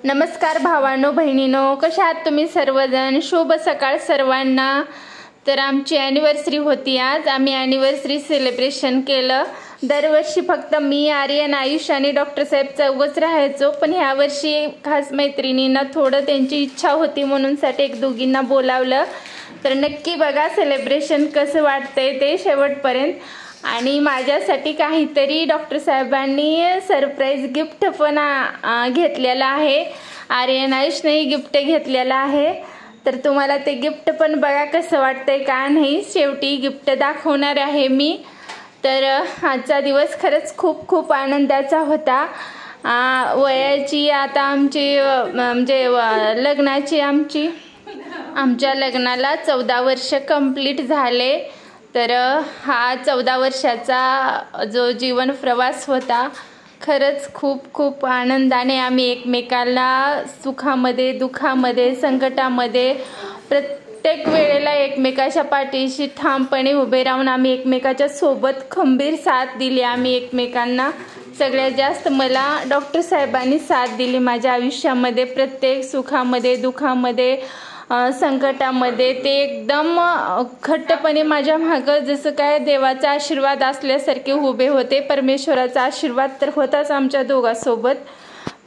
नमस्कार भावांनो बहिणींनो, कशा आहात तुम्ही सर्वजण। शुभ सकाळ सर्वांना। तर आमची ॲनिव्हर्सरी होती आज। आम्ही ॲनिव्हर्सरी सेलिब्रेशन केलं। दरवर्षी फक्त मी, आर्यन, आयुष आणि डॉक्टर साहेब चौघच राहायचो, पण ह्या वर्षी खास मैत्रिणींना थोडं त्यांची इच्छा होती म्हणून साठी एक दोघींना बोलावलं। तर नक्की बघा सेलिब्रेशन कसं वाटतंय ते शेवटपर्यंत। आणि माझ्यासाठी काहीतरी डॉक्टर साहेबांनी सरप्राईज गिफ्ट पण घेतलेलं आहे। आर्यन आयुषनेही गिफ्ट घेतलेलं आहे। तर तुम्हाला ते गिफ्ट पण बघा कसं वाटतंय का नाही, शेवटी गिफ्ट दाखवणार आहे मी। तर आजचा दिवस खरंच खूप खूप आनंदाचा होता। वयाची आता आमची म्हणजे लग्नाची आमच्या लग्नाला 14 वर्ष कंप्लीट झाले। तर हा 14 वर्षाचा जो जीवन प्रवास होता, खरंच खूप खूप आनंदाने आम्ही एकमेकाला सुखामध्ये, दुःखामध्ये, संकटामध्ये प्रत्येक वेळेला एकमेकाच्या पाठीशी ठामपणे उभे राहून आम्ही एकमेकाच्या सोबत खंबीर साथ दिली आम्ही एकमेकांना। सगळ्यात जास्त मला डॉक्टर साहेबांनी साथ दिली माझ्या आयुष्यामध्ये। प्रत्येक सुखामध्ये, दुःखामध्ये, संकटामध्ये ते एकदम खट्टपणे माझ्या मागं जसं काय देवाचा आशीर्वाद असल्यासारखे उभे होते। परमेश्वराचा आशीर्वाद तर होताच आमच्या दोघांसोबत।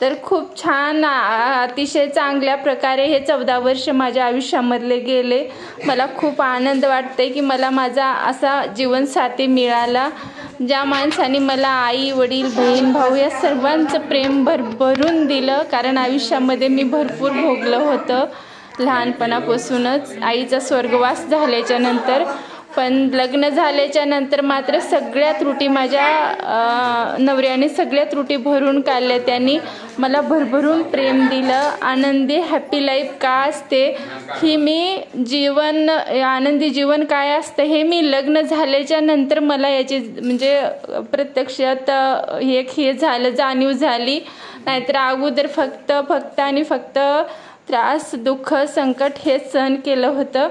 तर खूप छान, अतिशय चांगल्या प्रकारे हे 14 वर्ष माझ्या आयुष्यामधले गेले। मला खूप आनंद वाटतंय की मला माझा असा जीवनसाथी मिळाला, ज्या माणसाने मला आई, वडील, बहीण, भाऊ या सर्वांचं प्रेम भरभरून दिलं। कारण आयुष्यामध्ये मी भरपूर भोगलं होतं लहानपणापासूनच, आईचा स्वर्गवास झाल्याच्या नंतर। पण लग्न झाल्याच्या नंतर मात्र सगळ्या त्रुटी माझ्या नवऱ्याने सगळ्या त्रुटी भरून काढल्या। त्यांनी मला भरभरून प्रेम दिलं। आनंदी हॅपी लाईफ काय असते ही मी आनंदी जीवन काय असतं हे मी लग्न झाल्याच्या नंतर मला याची म्हणजे प्रत्यक्षात हे झालं, जाणीव झाली। नाहीतर अगोदर फक्त त्रास, दुःख, संकट हे सहन केलं होतं।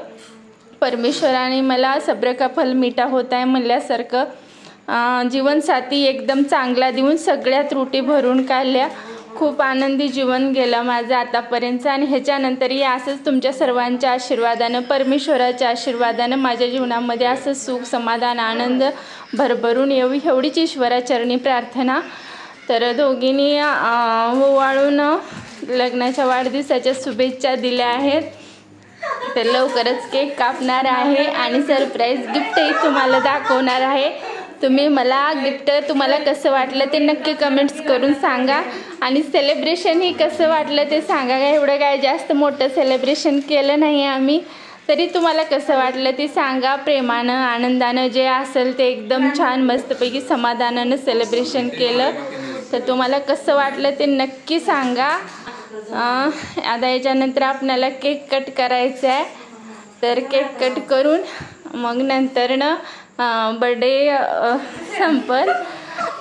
परमेश्वराने मला सब्र का फल मीठा होता है म्हणल्यासारखं जीवनसाथी एकदम चांगला देऊन सगळ्या त्रुटी भरून काढल्या। खूप आनंदी जीवन गेलं माझं आतापर्यंत। आणि ह्याच्यानंतरही असंच तुमच्या सर्वांच्या आशीर्वादानं, परमेश्वराच्या आशीर्वादानं माझ्या जीवनामध्ये असं सुख, समाधान, आनंद भरभरून येऊ एवढीच ईश्वराचरणी प्रार्थना। तर दोघींनी ओवाळून लग्नाच्या वाढदिवसाच्या शुभेच्छा दिल्या आहेत। तर लवकरच केक कापणार आहे आणि सरप्राईज गिफ्टही तुम्हाला दाखवणार आहे। तुम्ही मला गिफ्ट तुम्हाला कसं वाटलं ते नक्की कमेंट्स करून सांगा। आणि सेलिब्रेशनही कसं वाटलं ते सांगा। एवढं काय जास्त मोठं सेलिब्रेशन केलं नाही आम्ही, तरी तुम्हाला कसं वाटलं ते सांगा। प्रेमानं, आनंदानं जे असेल ते एकदम छान मस्तपैकी समाधानानं सेलिब्रेशन केलं। तर तुम्हाला कसं वाटलं ते नक्की सांगा। आता याच्यानंतर आपल्याला केक कट करायचा आहे। तर केक कट करून मग नंतरनं बर्थडे संपल।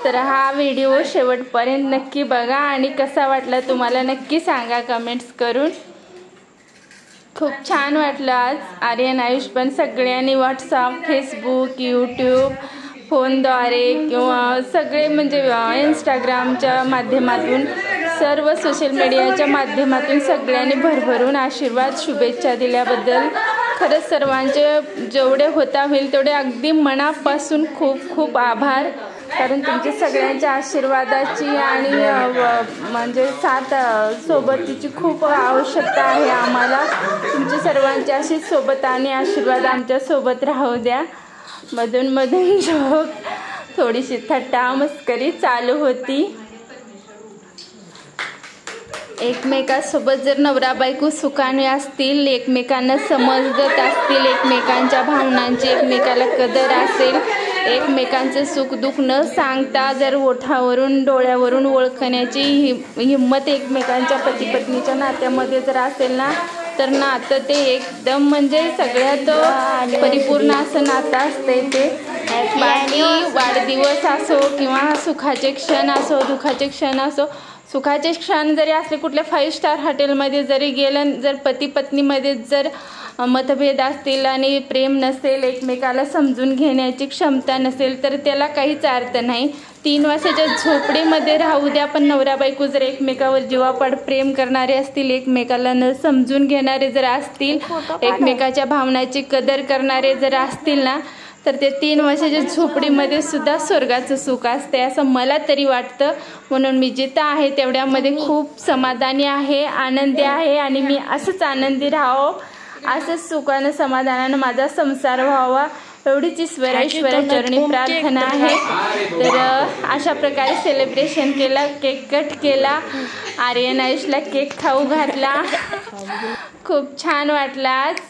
तर हा व्हिडिओ शेवटपर्यंत नक्की बघा आणि कसा वाटला तुम्हाला नक्की सांगा कमेंट्स करून। खूप छान वाटलं आज। आर्यन आयुष पण सगळ्यांनी व्हॉट्सअप, फेसबुक, यूट्यूब, फोनद्वारे किंवा सगळे म्हणजे इंस्टाग्रामच्या माध्यमातून, सर्व सोशल मीडियाच्या माध्यमातून सगळ्यांनी भरभरून आशीर्वाद, शुभेच्छा दिल्याबद्दल खरंच सर्वांचे जेवढे होता होईल तेवढे अगदी मनापासून खूप खूप आभार। कारण तुमच्या सगळ्यांच्या आशीर्वादाची आणि म्हणजे साथ सोबतीची खूप आवश्यकता आहे आम्हाला। तुमची सर्वांची अशी सोबत आणि आशीर्वाद आमच्या सोबत राहू द्या। मधून जोक, थोडीशी थट्टा मस्करी चालू होती। एकमेकांसोबत जर नवरा बायको सुखाने असतील, एकमेकांना समजत असतील, एकमेकांच्या भावनांची एकमेकाला कदर असेल, एकमेकांचं सुख दुःख न सांगता जर ओठावरून डोळ्यावरून ओळखण्याची हिंमत एकमेकांच्या पती पत्नीच्या नात्यामध्ये जर असेल ना, तर नातं ते एकदम म्हणजे सगळ्यात परिपूर्ण असं नातं असते ते। बाकी वाढदिवस असो किंवा सुखाचे क्षण असो, दुःखाचे क्षण असो, सुखाचे क्षण जरी असले कुठल्या 5 स्टार हॉटेलमध्ये जरी गेलं, जर पती पत्नीमध्ये जर मतभेद असतील आणि प्रेम नसेल, एकमेकाला समजून घेण्याची क्षमता नसेल, तर त्याला काहीच अर्थ नाही। 3 वर्षाच्या झोपडीमध्ये राहू द्या, पण नवरा बायको जर एकमेकावर जीवापाड प्रेम करणारे असतील, एकमेकाला न समजून घेणारे जर असतील, एकमेकाच्या भावनाची कदर करणारे जर असतील ना, तर ते 3 वर्षाच्या झोपडीमध्ये सुद्धा स्वर्गाचं सुख असते असं मला तरी वाटतं. म्हणून मी जिथं आहे तेवढ्यामध्ये खूप समाधानी आहे, आनंदी आहे आणि मी असंच आनंदी राहावं, असंच सुखानं समाधानानं माझा संसार व्हावा एवढीच ईश्वरा चरणी प्रार्थना आहे. तर अशा प्रकारे सेलिब्रेशन केलं, केक कट केला, आर्यन आयुषला केक खाऊ घातला, खूप छान वाटलं आज.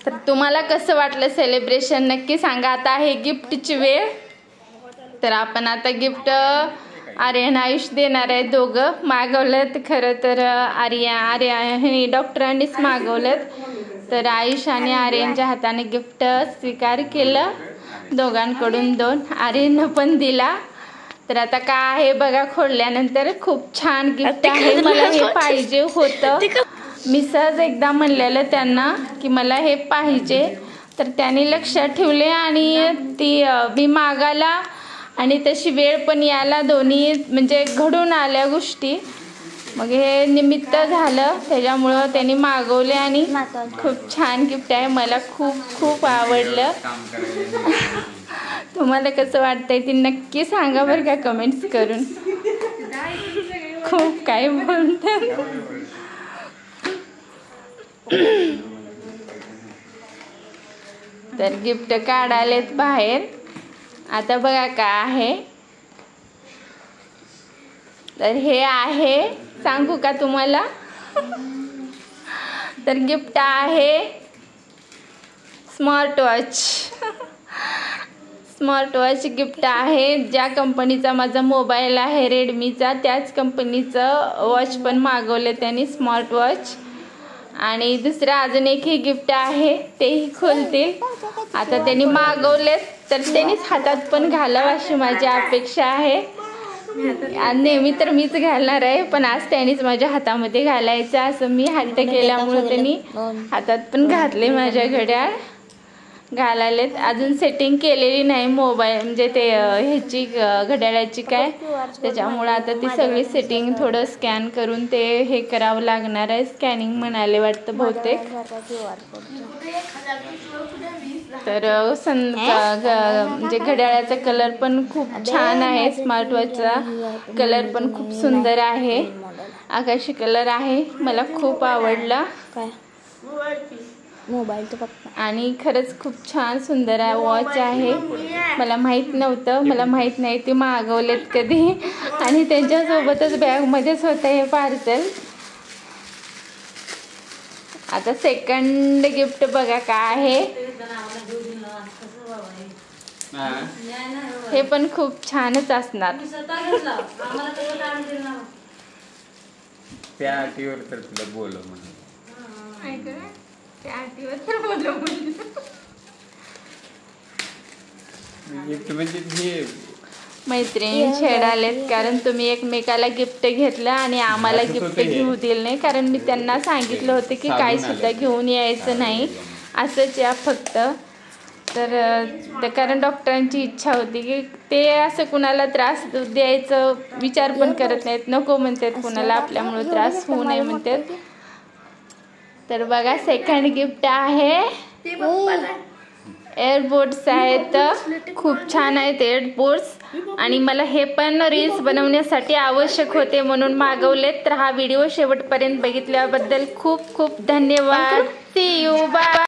तर तुम्हाला कसं वाटलं सेलिब्रेशन नक्की सांगा. आता आहे गिफ्टची वेळ. तर आपण आता गिफ्ट आर्यन आयुष देणार आहे. दोघं मागवलं खरं तर आर्या डॉक्टरांनीच मागवलं. तर आयुष आणि आर्यनच्या हाताने गिफ्ट स्वीकार केलं, दोघांकडून 2. आर्यननं पण दिला. तर आता काय आहे बघा खोलल्यानंतर. खूप छान गिफ्ट आहे, मला हे पाहिजे होतं. मी सहज एकदा म्हणलेलं त्यांना की मला हे पाहिजे, तर त्यांनी लक्षात ठेवले आणि ती मी मागायला आणि तशी वेळ पण यायला दोन्ही म्हणजे घडून आल्या गोष्टी. मग हे निमित्त झालं, त्याच्यामुळं त्यांनी मागवले आणि खूप छान गिफ्ट आहे, मला खूप खूप आवडलं. तुम्हाला कसं वाटतंय ते नक्की सांगा बरं का कमेंट्स करून. खूप काय बोलतात. तर गिफ्ट काढालेत बाहेर. आता बघा काय आहे. तर हे आहे, सांगू का तुम्हाला. तर गिफ्ट आहे स्मार्ट वॉच गिफ्ट आहे. ज्या कंपनीचा माझा मोबाईल आहे रेडमीचा, त्याच कंपनीचं वॉच पण मागवलं त्यांनी, स्मार्ट वॉच. आणि दुसरं अजून एक हे गिफ्ट आहे, तेही खोलतील. आता त्यांनी मागवलेत तर त्यांनीच हातात पण घालावं अशी माझी अपेक्षा आहे. नेहमी तर मीच घालणार आहे, पण आज त्यांनीच माझ्या हातामध्ये घालायचं असं मी हट्ट केल्यामुळे त्यांनी हातात पण घातले. माझ्या घड्याळ घालायलेत. अजून सेटिंग केलेली नाही मोबाईल म्हणजे ते ह्याची घड्याळाची काय, त्याच्यामुळे आता ती सगळी सेटिंग थोडं स्कॅन करून ते हे करावं लागणार आहे. स्कॅनिंग म्हणाले वाटतं बहुतेक. तर म्हणजे घड्याळाचा कलर पण खूप छान आहे, स्मार्ट वॉचचा कलर पण खूप सुंदर आहे, आकाशी कलर आहे, मला खूप आवडला मोबाईल तो पप्पा. आणि खरंच खूप छान सुंदर आहे वॉच आहे. मला माहीत नव्हतं, मला माहीत नाही ते मागवलेत कधी. आणि त्यांच्यासोबतच बॅगमध्येच होतं हे पार्सल. आता सेकंड गिफ्ट बघा काय आहे. हे पण खूप छानच असणार. मैत्रिणी छेडालेत कारण तुम्ही एकमेकाला गिफ्ट घेतलं आणि आम्हाला गिफ्ट घेऊ दिलं नाही. कारण मी त्यांना सांगितलं होतं की काही सुद्धा घेऊन यायचं नाही, असंच या फक्त. तर कारण डॉक्टरांची इच्छा होती की ते असं कुणाला त्रास द्यायचं विचार पण करत नाहीत, नको म्हणतात कुणाला आपल्यामुळे त्रास होऊ नये म्हणतात. तर बघा सेकंड गिफ्ट आहे एअरबोड्स आहेत, खूप छान आहेत एअरबोड्स. आणि मला हे पण रील्स बनवण्यासाठी आवश्यक होते म्हणून मागवलेत. तर हा व्हिडिओ शेवटपर्यंत बघितल्याबद्दल खूप खूप धन्यवाद. See you, bye.